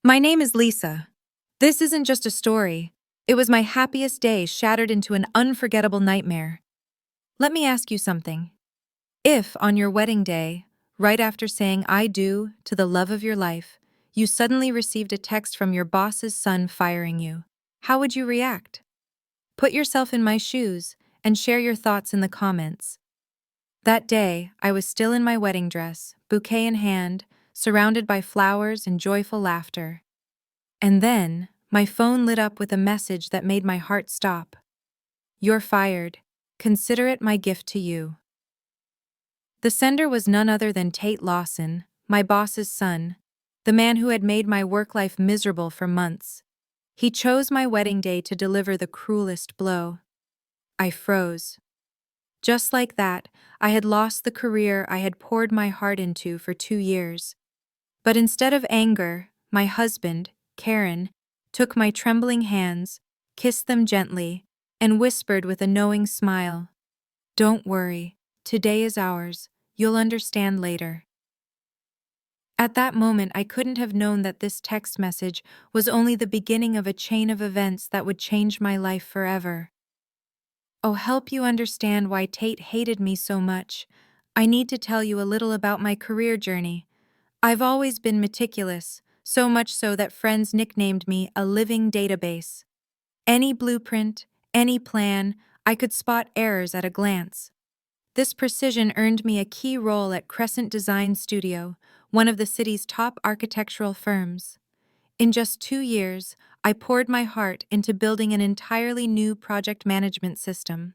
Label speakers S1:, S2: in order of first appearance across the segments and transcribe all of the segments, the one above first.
S1: My name is Lisa. This isn't just a story. It was my happiest day shattered into an unforgettable nightmare. Let me ask you something. If, on your wedding day, right after saying I do to the love of your life, you suddenly received a text from your boss's son firing you, how would you react? Put yourself in my shoes and share your thoughts in the comments. That day, I was still in my wedding dress, bouquet in hand, surrounded by flowers and joyful laughter. And then, my phone lit up with a message that made my heart stop. You're fired. Consider it my gift to you. The sender was none other than Tate Lawson, my boss's son, the man who had made my work life miserable for months. He chose my wedding day to deliver the cruelest blow. I froze. Just like that, I had lost the career I had poured my heart into for 2 years. But instead of anger, my husband, Karen, took my trembling hands, kissed them gently, and whispered with a knowing smile, "Don't worry, today is ours, you'll understand later." At that moment, I couldn't have known that this text message was only the beginning of a chain of events that would change my life forever. Oh, help you understand why Tate hated me so much, I need to tell you a little about my career journey. I've always been meticulous, so much so that friends nicknamed me a living database. Any blueprint, any plan, I could spot errors at a glance. This precision earned me a key role at Crescent Design Studio, one of the city's top architectural firms. In just 2 years, I poured my heart into building an entirely new project management system,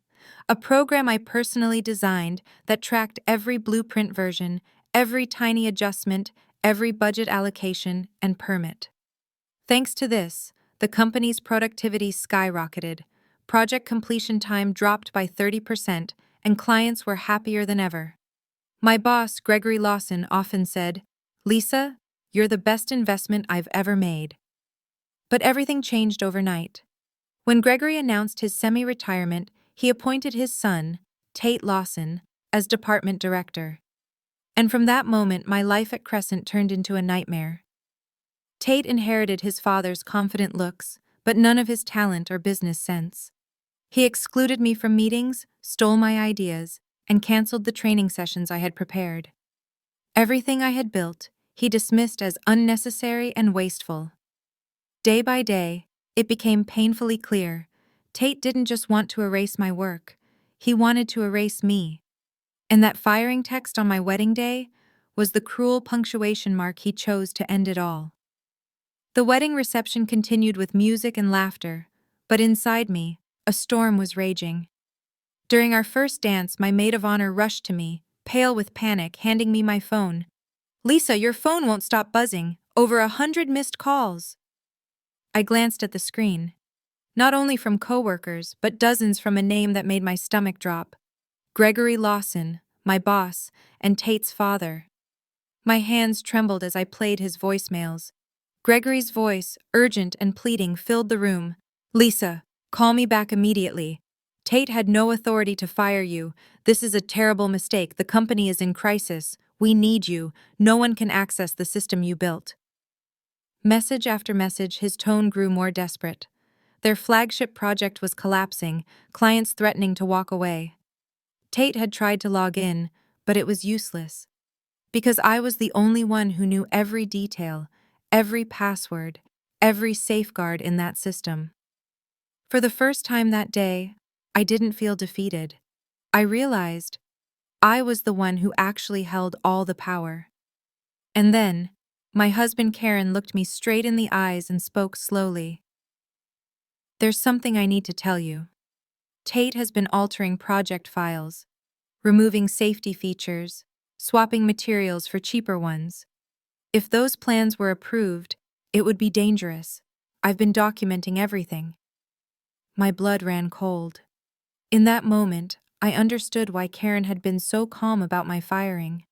S1: a program I personally designed that tracked every blueprint version, every tiny adjustment, every budget allocation, and permit. Thanks to this, the company's productivity skyrocketed, project completion time dropped by 30%, and clients were happier than ever. My boss, Gregory Lawson, often said, "Lisa, you're the best investment I've ever made." But everything changed overnight. When Gregory announced his semi-retirement, he appointed his son, Tate Lawson, as department director. And from that moment, my life at Crescent turned into a nightmare. Tate inherited his father's confident looks, but none of his talent or business sense. He excluded me from meetings, stole my ideas, and canceled the training sessions I had prepared. Everything I had built, he dismissed as unnecessary and wasteful. Day by day, it became painfully clear, Tate didn't just want to erase my work, he wanted to erase me. And that firing text on my wedding day was the cruel punctuation mark he chose to end it all. The wedding reception continued with music and laughter, but inside me, a storm was raging. During our first dance, my maid of honor rushed to me, pale with panic, handing me my phone. "Lisa, your phone won't stop buzzing. Over 100 missed calls." I glanced at the screen. Not only from coworkers, but dozens from a name that made my stomach drop. Gregory Lawson, my boss, and Tate's father. My hands trembled as I played his voicemails. Gregory's voice, urgent and pleading, filled the room. "Lisa, call me back immediately. Tate had no authority to fire you. This is a terrible mistake. The company is in crisis. We need you. No one can access the system you built." Message after message, his tone grew more desperate. Their flagship project was collapsing, clients threatening to walk away. Tate had tried to log in, but it was useless. Because I was the only one who knew every detail, every password, every safeguard in that system. For the first time that day, I didn't feel defeated. I realized I was the one who actually held all the power. And then, my husband Karen looked me straight in the eyes and spoke slowly. "There's something I need to tell you. Tate has been altering project files, removing safety features, swapping materials for cheaper ones. If those plans were approved, it would be dangerous. I've been documenting everything." My blood ran cold. In that moment, I understood why Karen had been so calm about my firing.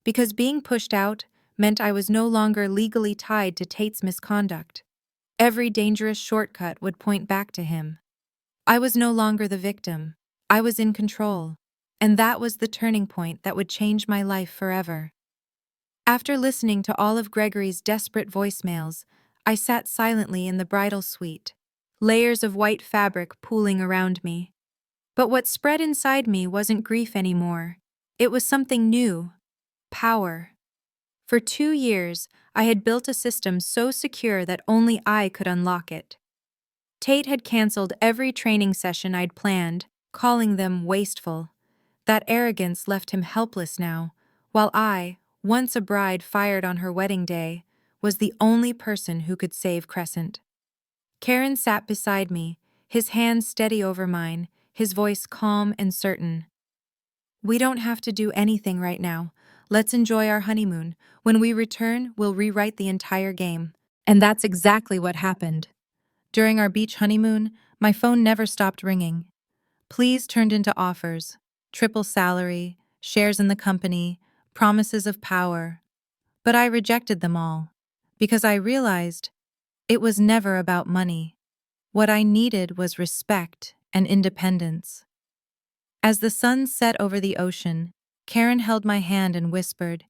S1: Because being pushed out meant I was no longer legally tied to Tate's misconduct. Every dangerous shortcut would point back to him. I was no longer the victim. I was in control. And that was the turning point that would change my life forever. After listening to all of Gregory's desperate voicemails, I sat silently in the bridal suite, layers of white fabric pooling around me. But what spread inside me wasn't grief anymore. It was something new: power. For 2 years, I had built a system so secure that only I could unlock it. Tate had canceled every training session I'd planned, calling them wasteful. That arrogance left him helpless now, while I, once a bride fired on her wedding day, was the only person who could save Crescent. Karen sat beside me, his hand steady over mine, his voice calm and certain. "We don't have to do anything right now. Let's enjoy our honeymoon. When we return, we'll rewrite the entire game." And that's exactly what happened. During our beach honeymoon, my phone never stopped ringing. Pleas turned into offers: triple salary, shares in the company, promises of power. But I rejected them all, because I realized it was never about money. What I needed was respect and independence. As the sun set over the ocean, Karen held my hand and whispered,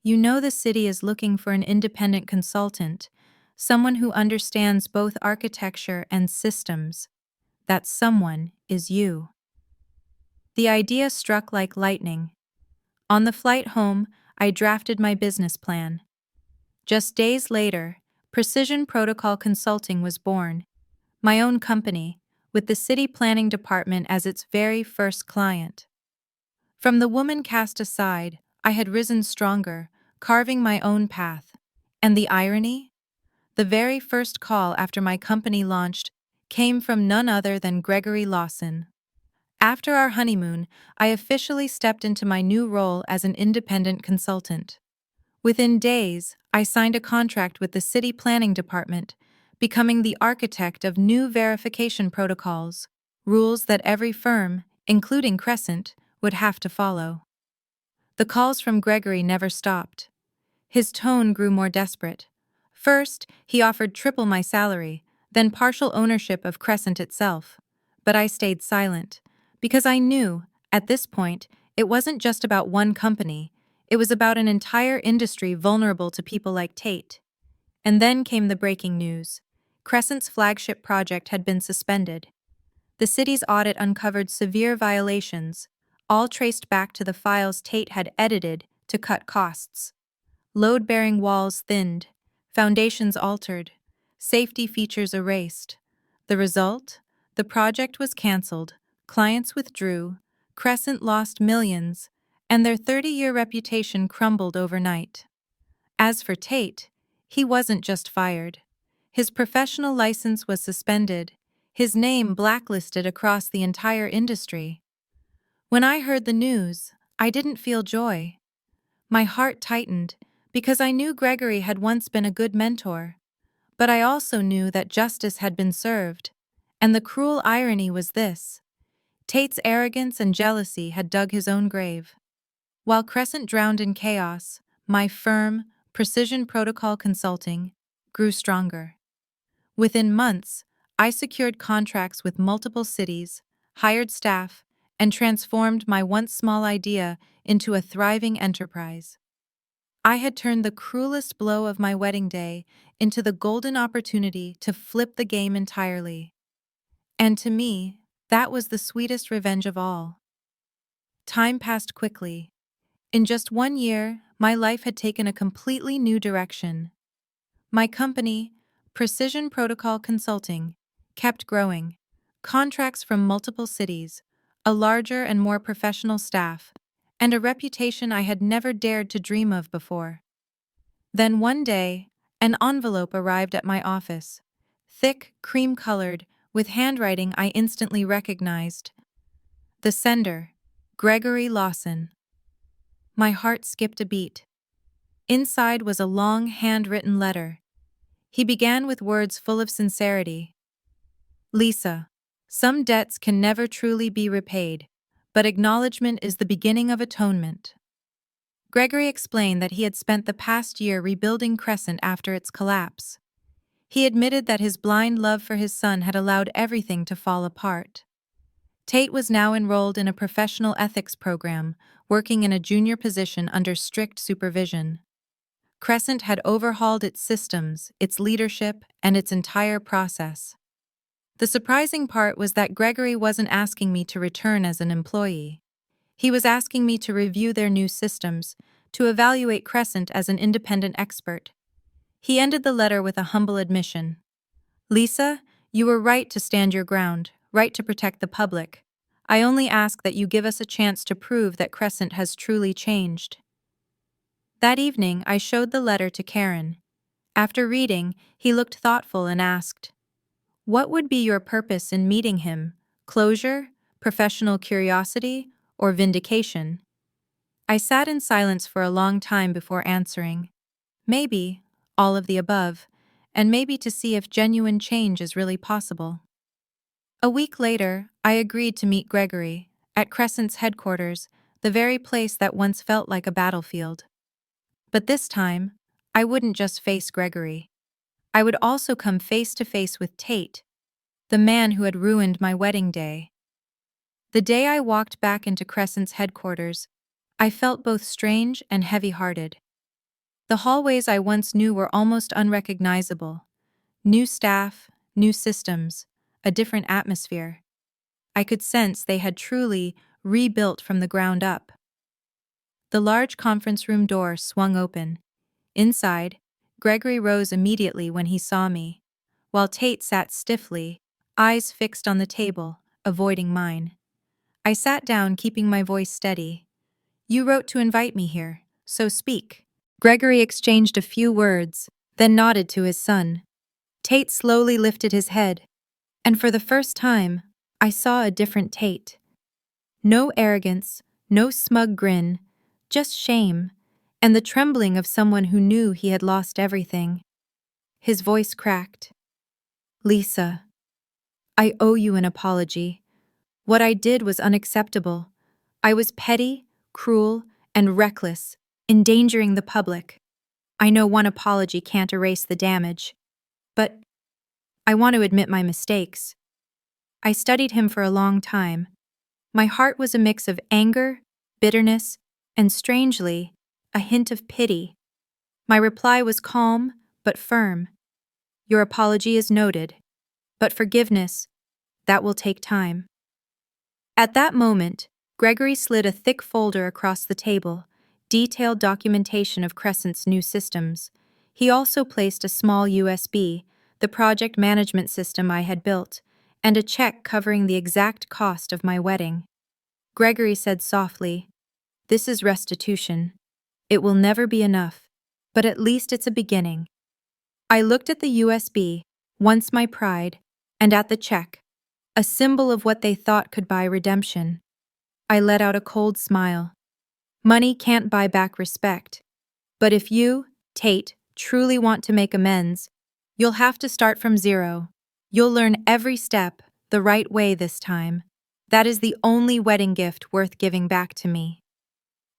S1: "You know the city is looking for an independent consultant, someone who understands both architecture and systems. That someone is you." The idea struck like lightning. On the flight home, I drafted my business plan. Just days later, Precision Protocol Consulting was born, my own company, with the city planning department as its very first client. From the woman cast aside, I had risen stronger, carving my own path. And the irony? The very first call after my company launched came from none other than Gregory Lawson. After our honeymoon, I officially stepped into my new role as an independent consultant. Within days, I signed a contract with the city planning department, becoming the architect of new verification protocols, rules that every firm, including Crescent, would have to follow. The calls from Gregory never stopped. His tone grew more desperate. First, he offered triple my salary, then partial ownership of Crescent itself. But I stayed silent, because I knew, at this point, it wasn't just about one company, it was about an entire industry vulnerable to people like Tate. And then came the breaking news. Crescent's flagship project had been suspended. The city's audit uncovered severe violations, all traced back to the files Tate had edited to cut costs. Load-bearing walls thinned, foundations altered, safety features erased. The result? The project was cancelled, clients withdrew, Crescent lost millions, and their 30-year reputation crumbled overnight. As for Tate, he wasn't just fired. His professional license was suspended, his name blacklisted across the entire industry. When I heard the news, I didn't feel joy. My heart tightened, because I knew Gregory had once been a good mentor. But I also knew that justice had been served. And the cruel irony was this: Tate's arrogance and jealousy had dug his own grave. While Crescent drowned in chaos, my firm, Precision Protocol Consulting, grew stronger. Within months, I secured contracts with multiple cities, hired staff, and transformed my once small idea into a thriving enterprise. I had turned the cruelest blow of my wedding day into the golden opportunity to flip the game entirely. And to me, that was the sweetest revenge of all. Time passed quickly. In just 1 year, my life had taken a completely new direction. My company, Precision Protocol Consulting, kept growing. Contracts from multiple cities, a larger and more professional staff, and a reputation I had never dared to dream of before. Then one day, an envelope arrived at my office. Thick, cream-colored, with handwriting I instantly recognized. The sender, Gregory Lawson. My heart skipped a beat. Inside was a long, handwritten letter. He began with words full of sincerity. "Lisa, some debts can never truly be repaid, but acknowledgement is the beginning of atonement." Gregory explained that he had spent the past year rebuilding Crescent after its collapse. He admitted that his blind love for his son had allowed everything to fall apart. Tate was now enrolled in a professional ethics program, working in a junior position under strict supervision. Crescent had overhauled its systems, its leadership, and its entire process. The surprising part was that Gregory wasn't asking me to return as an employee. He was asking me to review their new systems, to evaluate Crescent as an independent expert. He ended the letter with a humble admission. Lisa, you were right to stand your ground, right to protect the public. I only ask that you give us a chance to prove that Crescent has truly changed. That evening, I showed the letter to Karen. After reading, he looked thoughtful and asked, "What would be your purpose in meeting him? Closure, professional curiosity, or vindication?" I sat in silence for a long time before answering. Maybe all of the above, and maybe to see if genuine change is really possible. A week later, I agreed to meet Gregory at Crescent's headquarters, the very place that once felt like a battlefield. But this time, I wouldn't just face Gregory. I would also come face to face with Tate, the man who had ruined my wedding day. The day I walked back into Crescent's headquarters, I felt both strange and heavy-hearted. The hallways I once knew were almost unrecognizable. New staff, new systems, a different atmosphere. I could sense they had truly rebuilt from the ground up. The large conference room door swung open. Inside, Gregory rose immediately when he saw me, while Tate sat stiffly, eyes fixed on the table, avoiding mine. I sat down, keeping my voice steady. "You wrote to invite me here, so speak." Gregory exchanged a few words, then nodded to his son. Tate slowly lifted his head, and for the first time, I saw a different Tate. No arrogance, no smug grin, just shame, and the trembling of someone who knew he had lost everything. His voice cracked. "Lisa, I owe you an apology. What I did was unacceptable. I was petty, cruel, and reckless, endangering the public. I know one apology can't erase the damage, but I want to admit my mistakes." I studied him for a long time. My heart was a mix of anger, bitterness, and strangely, a hint of pity. My reply was calm, but firm. "Your apology is noted, but forgiveness, that will take time." At that moment, Gregory slid a thick folder across the table, detailed documentation of Crescent's new systems. He also placed a small USB, the project management system I had built, and a check covering the exact cost of my wedding. Gregory said softly, "This is restitution. It will never be enough, but at least it's a beginning." I looked at the USB, once my pride, and at the check, a symbol of what they thought could buy redemption. I let out a cold smile. Money can't buy back respect. But if you, Tate, truly want to make amends, you'll have to start from zero. You'll learn every step, the right way this time. That is the only wedding gift worth giving back to me.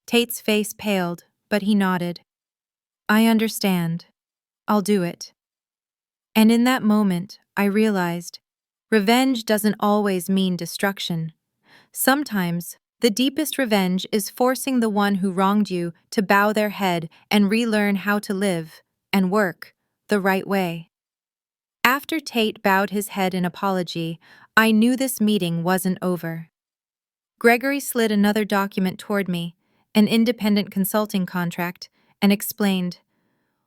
S1: Tate's face paled, but he nodded. "I understand. I'll do it." And in that moment, I realized, revenge doesn't always mean destruction. Sometimes, the deepest revenge is forcing the one who wronged you to bow their head and relearn how to live and work the right way. After Tate bowed his head in apology, I knew this meeting wasn't over. Gregory slid another document toward me, an independent consulting contract, and explained,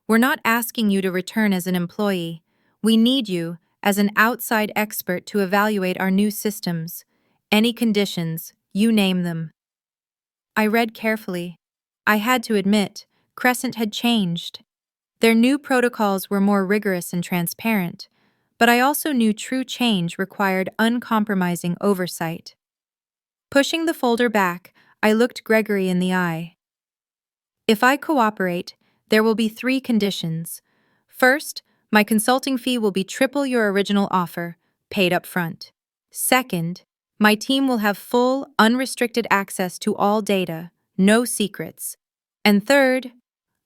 S1: "We're not asking you to return as an employee. We need you as an outside expert to evaluate our new systems. Any conditions, you name them." I read carefully. I had to admit, Crescent had changed. Their new protocols were more rigorous and transparent, but I also knew true change required uncompromising oversight. Pushing the folder back, I looked Gregory in the eye. "If I cooperate, there will be 3 conditions. First, my consulting fee will be triple your original offer, paid up front. Second, my team will have full, unrestricted access to all data, no secrets. And third,"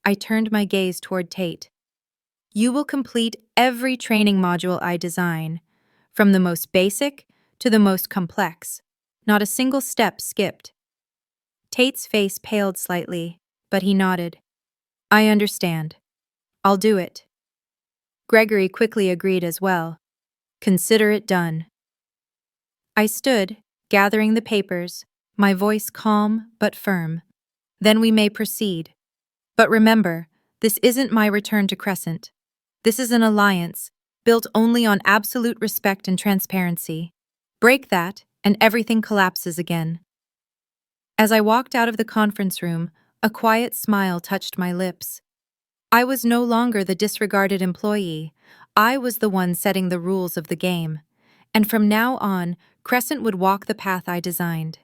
S1: I turned my gaze toward Tate, "you will complete every training module I design, from the most basic to the most complex. Not a single step skipped." Tate's face paled slightly, but he nodded. I understand. I'll do it. Gregory quickly agreed as well. Consider it done. I stood, gathering the papers, my voice calm but firm. Then we may proceed. But remember, this isn't my return to Crescent. This is an alliance, built only on absolute respect and transparency. Break that, and everything collapses again. As I walked out of the conference room, a quiet smile touched my lips. I was no longer the disregarded employee. I was the one setting the rules of the game. And from now on, Crescent would walk the path I designed.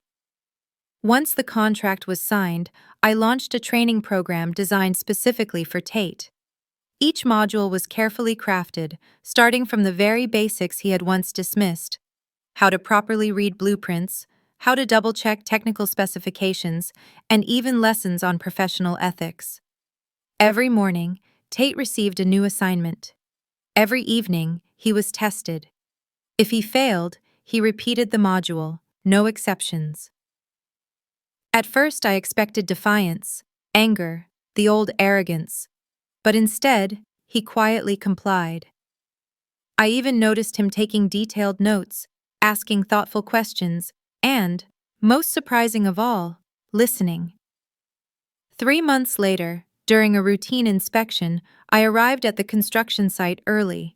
S1: Once the contract was signed, I launched a training program designed specifically for Tate. Each module was carefully crafted, starting from the very basics he had once dismissed: how to properly read blueprints, how to double-check technical specifications, and even lessons on professional ethics. Every morning, Tate received a new assignment. Every evening, he was tested. If he failed, he repeated the module, no exceptions. At first, I expected defiance, anger, the old arrogance, but instead, he quietly complied. I even noticed him taking detailed notes, asking thoughtful questions, and, most surprising of all, listening. 3 months later, during a routine inspection, I arrived at the construction site early.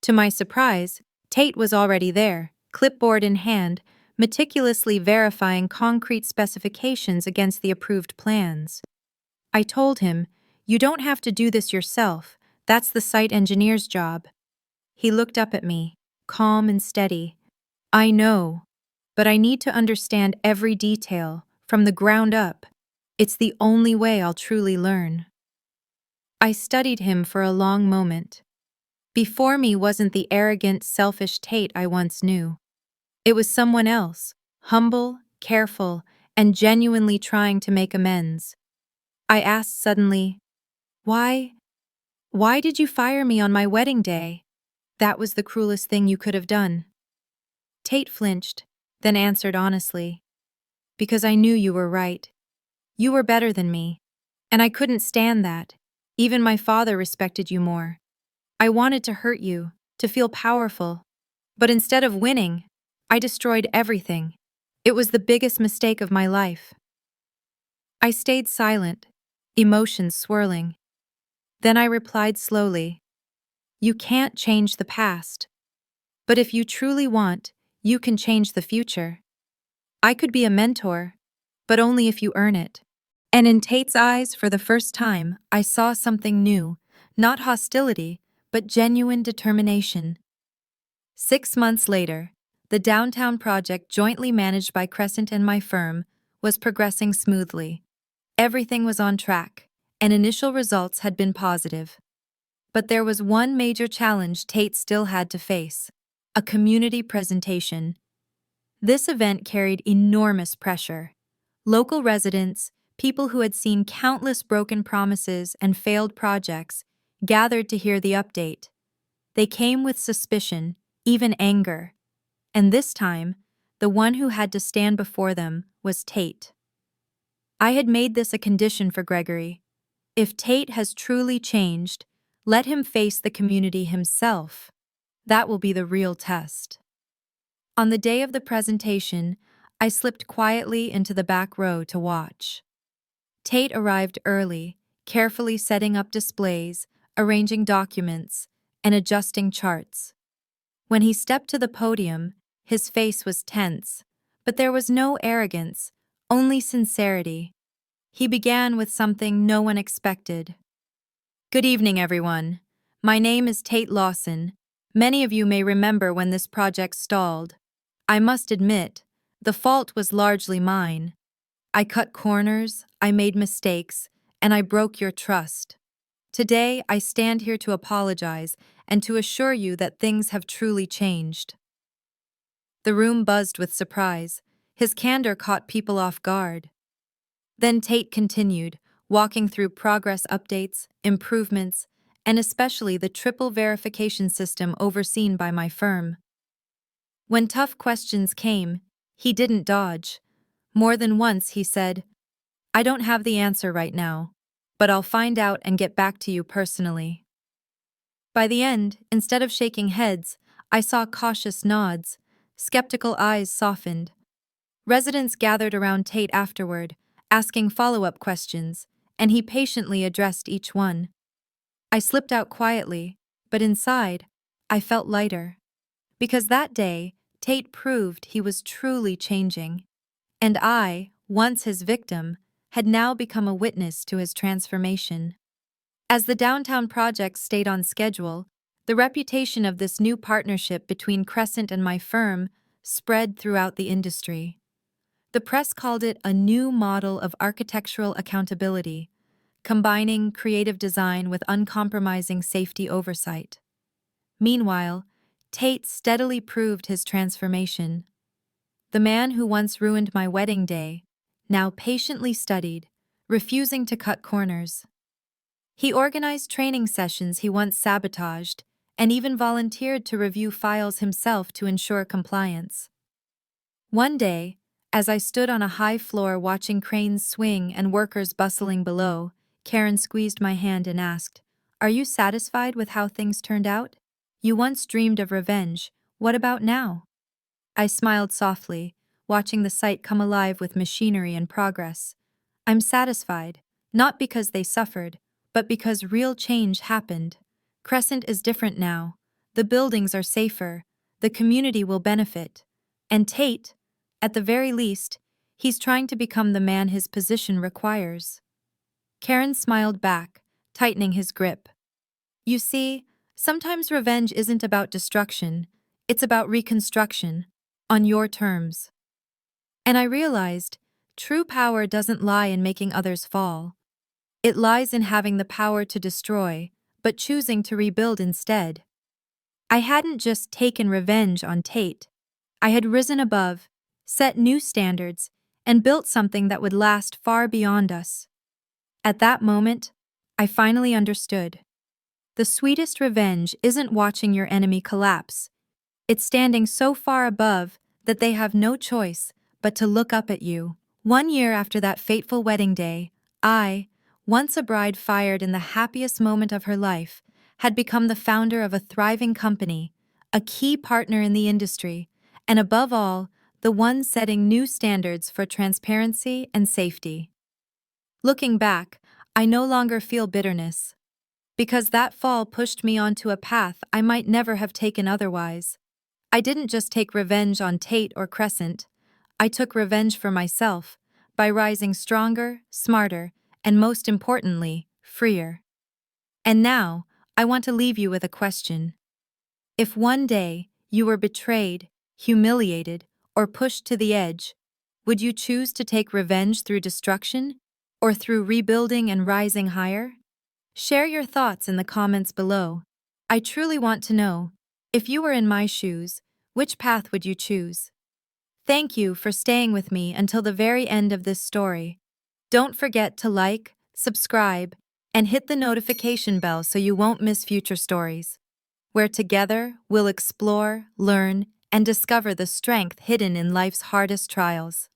S1: To my surprise, Tate was already there, clipboard in hand, meticulously verifying concrete specifications against the approved plans. I told him, "You don't have to do this yourself, that's the site engineer's job." He looked up at me, calm and steady. "I know, but I need to understand every detail, from the ground up. It's the only way I'll truly learn." I studied him for a long moment. Before me wasn't the arrogant, selfish Tate I once knew. It was someone else, humble, careful, and genuinely trying to make amends. I asked suddenly, "Why? Why did you fire me on my wedding day? That was the cruelest thing you could have done." Tate flinched, then answered honestly, "Because I knew you were right. You were better than me, and I couldn't stand that. Even my father respected you more. I wanted to hurt you, to feel powerful. But instead of winning, I destroyed everything. It was the biggest mistake of my life." I stayed silent, emotions swirling. Then I replied slowly, "You can't change the past. But if you truly want, you can change the future. I could be a mentor, but only if you earn it." And in Tate's eyes, for the first time, I saw something new, not hostility, but genuine determination. 6 months later, the downtown project jointly managed by Crescent and my firm was progressing smoothly. Everything was on track, and initial results had been positive. But there was one major challenge Tate still had to face: a community presentation. This event carried enormous pressure. Local residents, people who had seen countless broken promises and failed projects, gathered to hear the update. They came with suspicion, even anger. And this time, the one who had to stand before them was Tate. I had made this a condition for Gregory. If Tate has truly changed, let him face the community himself. That will be the real test. On the day of the presentation, I slipped quietly into the back row to watch. Tate arrived early, carefully setting up displays, arranging documents, and adjusting charts. When he stepped to the podium, his face was tense, but there was no arrogance, only sincerity. He began with something no one expected. "Good evening, everyone. My name is Tate Lawson. Many of you may remember when this project stalled. I must admit, the fault was largely mine. I cut corners, I made mistakes, and I broke your trust. Today, I stand here to apologize and to assure you that things have truly changed." The room buzzed with surprise. His candor caught people off guard. Then Tate continued, walking through progress updates, improvements, and especially the triple verification system overseen by my firm. When tough questions came, he didn't dodge. More than once he said, "I don't have the answer right now, but I'll find out and get back to you personally. By the end, instead of shaking heads, I saw cautious nods. Skeptical eyes softened. Residents gathered around Tate afterward, asking follow-up questions, and he patiently addressed each one. I slipped out quietly, but inside, I felt lighter. Because that day, Tate proved he was truly changing. And I, once his victim, had now become a witness to his transformation. As the downtown project stayed on schedule, the reputation of this new partnership between Crescent and my firm spread throughout the industry. The press called it a new model of architectural accountability, combining creative design with uncompromising safety oversight. Meanwhile, Tate steadily proved his transformation. The man who once ruined my wedding day now patiently studied, refusing to cut corners. He organized training sessions he once sabotaged, and even volunteered to review files himself to ensure compliance. One day, as I stood on a high floor watching cranes swing and workers bustling below, Karen squeezed my hand and asked, "Are you satisfied with how things turned out? You once dreamed of revenge. What about now?" I smiled softly, watching the site come alive with machinery and progress. I'm satisfied, not because they suffered, but because real change happened. Crescent is different now. The buildings are safer. The community will benefit. And Tate, at the very least, he's trying to become the man his position requires. Karen smiled back, tightening his grip. You see, sometimes revenge isn't about destruction, it's about reconstruction, on your terms. And I realized, true power doesn't lie in making others fall. It lies in having the power to destroy, but choosing to rebuild instead. I hadn't just taken revenge on Tate. I had risen above, set new standards, and built something that would last far beyond us. At that moment, I finally understood. The sweetest revenge isn't watching your enemy collapse. It's standing so far above that they have no choice but to look up at you. 1 year after that fateful wedding day, I, once a bride fired in the happiest moment of her life, had become the founder of a thriving company, a key partner in the industry, and above all, the one setting new standards for transparency and safety. Looking back, I no longer feel bitterness. Because that fall pushed me onto a path I might never have taken otherwise. I didn't just take revenge on Tate or Crescent. I took revenge for myself, by rising stronger, smarter, and most importantly, freer. And now, I want to leave you with a question. If one day you were betrayed, humiliated, or pushed to the edge, would you choose to take revenge through destruction, or through rebuilding and rising higher? Share your thoughts in the comments below. I truly want to know, if you were in my shoes, which path would you choose? Thank you for staying with me until the very end of this story. Don't forget to like, subscribe, and hit the notification bell so you won't miss future stories, where together we'll explore, learn, and discover the strength hidden in life's hardest trials.